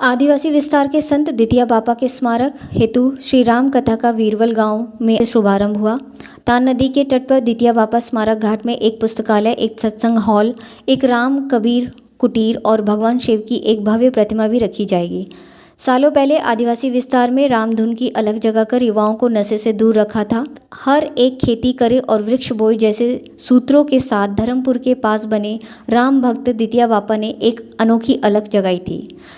आदिवासी विस्तार के संत दितिया बापा के स्मारक हेतु श्री राम कथा का वीरवल गांव में शुभारंभ हुआ। तान नदी के तट पर दितिया बापा स्मारक घाट में एक पुस्तकालय, एक सत्संग हॉल, एक राम कबीर कुटीर और भगवान शिव की एक भव्य प्रतिमा भी रखी जाएगी। सालों पहले आदिवासी विस्तार में रामधुन की अलग जगह कर युवाओं को नशे से दूर रखा था। हर एक खेती करे और वृक्ष बोए जैसे सूत्रों के साथ धर्मपुर के पास बने राम भक्त दितिया बापा ने एक अनोखी अलग जगाई थी।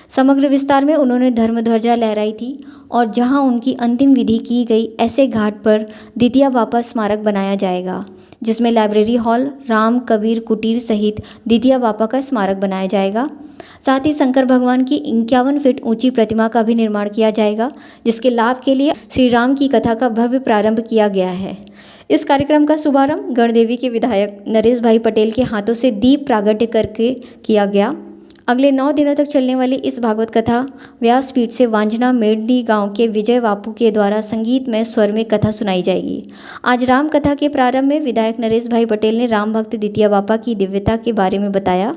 समग्र विस्तार में उन्होंने धर्म ध्वजा लहराई थी और जहां उनकी अंतिम विधि की गई, ऐसे घाट पर दितिया बापा स्मारक बनाया जाएगा, जिसमें लाइब्रेरी हॉल, राम कबीर कुटीर सहित दितिया बापा का स्मारक बनाया जाएगा। साथ ही शंकर भगवान की 51 फीट ऊंची प्रतिमा का भी निर्माण किया जाएगा, जिसके लाभ के लिए श्री राम की कथा का भव्य प्रारंभ किया गया है। इस कार्यक्रम का शुभारंभ गणदेवी के विधायक नरेश भाई पटेल के हाथों से दीप प्रागट्य करके किया गया। अगले 9 दिनों तक चलने वाली इस भागवत कथा व्यासपीठ से वांजना मेडनी गांव के विजय बापू के द्वारा संगीतमय स्वर में कथा सुनाई जाएगी। आज राम कथा के प्रारंभ में विधायक नरेश भाई पटेल ने राम भक्त दितिया बापा की दिव्यता के बारे में बताया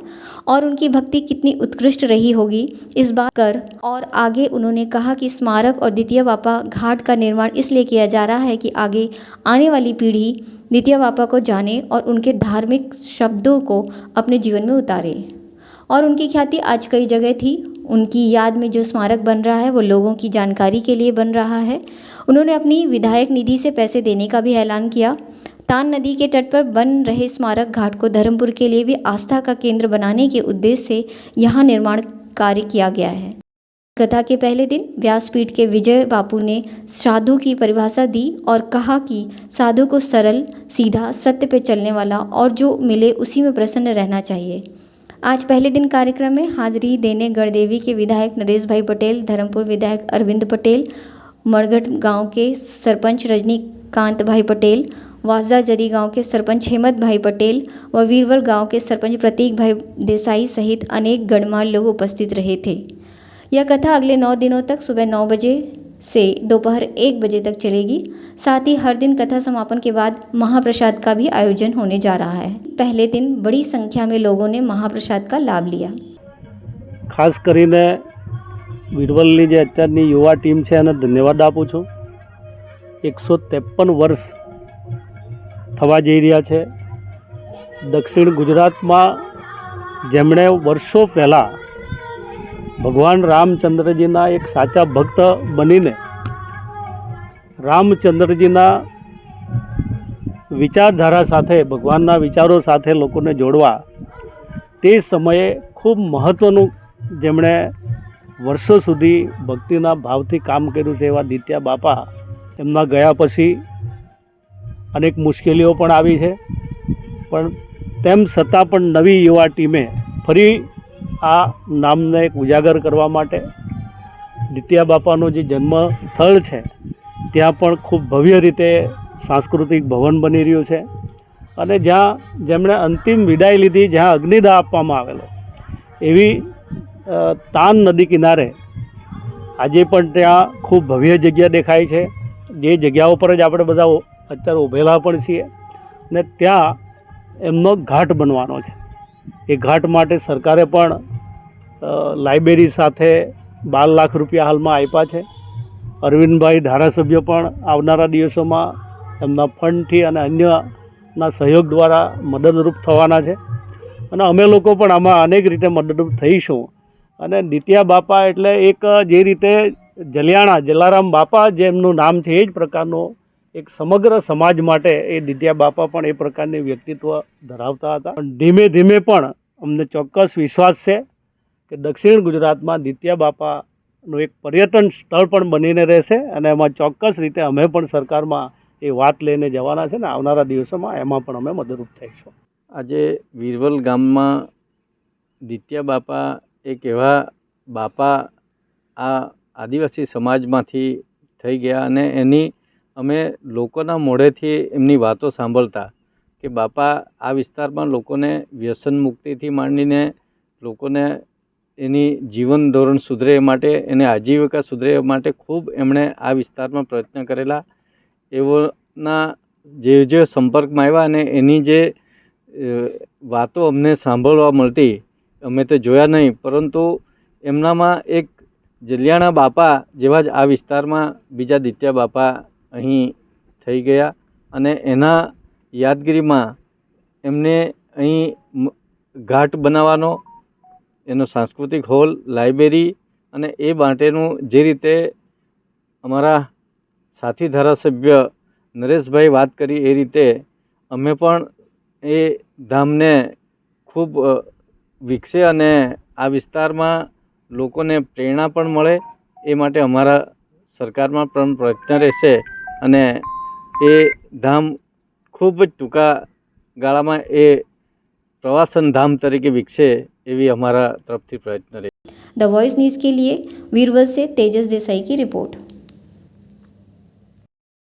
और उनकी भक्ति कितनी उत्कृष्ट रही होगी इस बात कर, और आगे उन्होंने कहा कि स्मारक और दितिया बापा घाट का निर्माण इसलिए किया जा रहा है कि आगे आने वाली पीढ़ी दितिया बापा को जाने और उनके धार्मिक शब्दों को अपने जीवन में उतारे। और उनकी ख्याति आज कई जगह थी। उनकी याद में जो स्मारक बन रहा है वो लोगों की जानकारी के लिए बन रहा है। उन्होंने अपनी विधायक निधि से पैसे देने का भी ऐलान किया। तान नदी के तट पर बन रहे स्मारक घाट को धर्मपुर के लिए भी आस्था का केंद्र बनाने के उद्देश्य से यहाँ निर्माण कार्य किया गया है। कथा के पहले दिन व्यासपीठ के विजय बापू ने साधु की परिभाषा दी और कहा कि साधु को सरल, सीधा, सत्य पे चलने वाला और जो मिले उसी में प्रसन्न रहना चाहिए। आज पहले दिन कार्यक्रम में हाजिरी देने गणदेवी के विधायक नरेश भाई पटेल, धर्मपुर विधायक अरविंद पटेल, मड़गट गांव के सरपंच रजनीकांत भाई पटेल, वासदा जरी गांव के सरपंच हेमंत भाई पटेल व वीरवल गांव के सरपंच प्रतीक भाई देसाई सहित अनेक गणमान्य लोग उपस्थित रहे थे। यह कथा अगले 9 दिनों तक सुबह 9 बजे से दोपहर 1 बजे तक चलेगी। साथ ही हर दिन कथा समापन के बाद महाप्रसाद का भी आयोजन होने जा रहा है। पहले दिन बड़ी संख्या में लोगों ने महाप्रसाद का लाभ लिया। खास કરીને વીરવલની જે અત્યારની યુવા ટીમ છે એને ધન્યવાદ આપું છું। 153 વર્ષ થવા જઈ રહ્યા છે। દક્ષિણ ગુજરાતમાં જેમણે વર્ષો પહેલાં ભગવાન રામચંદ્રજીના એક સાચા ભક્ત બનીને રામચંદ્રજીના વિચારધારા સાથે, ભગવાનના વિચારો સાથે લોકોને જોડવા તે સમયે ખૂબ મહત્ત્વનું જેમણે વર્ષો સુધી ભક્તિના ભાવથી કામ કર્યું છે એવા દિત્યા બાપા એમના ગયા પછી અનેક મુશ્કેલીઓ પણ આવી છે, પણ તેમ છતાં પણ નવી યુવા ટીમે ફરી આ નામને એક ઉજાગર કરવા માટે દિત્યા બાપાનું જે જન્મ સ્થળ છે ત્યાં પણ ખૂબ ભવ્ય રીતે સાંસ્કૃતિક ભવન બની રહ્યું છે અને જ્યાં જેમણે અંતિમ વિદાય લીધી, જ્યાં અગ્નિદાહ આપવામાં આવેલો એવી તાન નદી કિનારે આજે પણ ત્યાં ખૂબ ભવ્ય જગ્યા દેખાય છે, જે જગ્યાઓ પર જ આપણે બધા અત્યારે ઊભેલા પણ છીએ ને ત્યાં એમનો ઘાટ બનવાનો છે। એ ઘાટ માટે સરકારે પણ લાઇબ્રેરી સાથે 12 લાખ રૂપિયા હાલમાં આપ્યા છે। અરવિંદભાઈ ધારાસભ્ય પણ આવનારા દિવસોમાં એમના ફંડથી અને અન્યના સહયોગ દ્વારા મદદરૂપ થવાના છે અને અમે લોકો પણ આમાં અનેક રીતે મદદરૂપ થઈશું। અને દિત્યા બાપા એટલે એક જે રીતે જલારામ બાપા જેમનું નામ છે એ જ પ્રકારનો એક સમગ્ર સમાજ માટે એ દિત્યા બાપા પણ એ પ્રકારની વ્યક્તિત્વ ધરાવતા હતા। પણ ધીમે ધીમે પણ અમને ચોક્કસ વિશ્વાસ છે કે દક્ષિણ ગુજરાતમાં દિત્યા બાપાનું એક પર્યટન સ્થળ પણ બનીને રહેશે અને એમાં ચોક્કસ રીતે અમે પણ સરકારમાં એ વાત લઈને જવાના છે ને આવનારા દિવસોમાં એમાં પણ અમે મદદરૂપ થઈશું। આજે વીરવલ ગામમાં દિત્યા બાપા એક એવા બાપા આ આદિવાસી સમાજમાંથી થઈ ગયા અને એની અમે લોકોના મોઢેથી એમની વાતો સાંભળતા કે બાપા આ વિસ્તારમાં લોકોને વ્યસન મુક્તિથી માંડીને લોકોને એની જીવન ધોરણ સુધરે એ માટે, એને આજીવિકા સુધરે એ માટે ખૂબ એમણે આ વિસ્તારમાં પ્રયત્ન કરેલા। એવોના જે સંપર્કમાં આવ્યા અને એની જે વાતો અમને સાંભળવા મળતી, અમે તો જોયા નહીં, પરંતુ એમનામાં એક જલિયાણા બાપા જેવા જ આ વિસ્તારમાં બીજા દિત્યા બાપા અહીં થઈ ગયા અને એના યાદગીરીમાં એમને અહીં ઘાટ બનાવવાનો, એનો સાંસ્કૃતિક હોલ, લાઇબ્રેરી અને એ માટેનું જે રીતે અમારા સાથી ધારાસભ્ય નરેશભાઈ વાત કરી એ રીતે અમે પણ એ ધામને ખૂબ વિકસે અને આ વિસ્તારમાં લોકોને પ્રેરણા પણ મળે એ માટે અમારા સરકારમાં પણ પ્રયત્ન રહેશે અને એ ધામ ખૂબ જ ટૂંકા ગાળામાં એ પ્રવાસન ધામ તરીકે વિકસે એવી અમારા તરફથી પ્રયત્ન રહે। द वॉइस न्यूज़ के लिए वीरवल से तेजस देसाई की रिपोर्ट।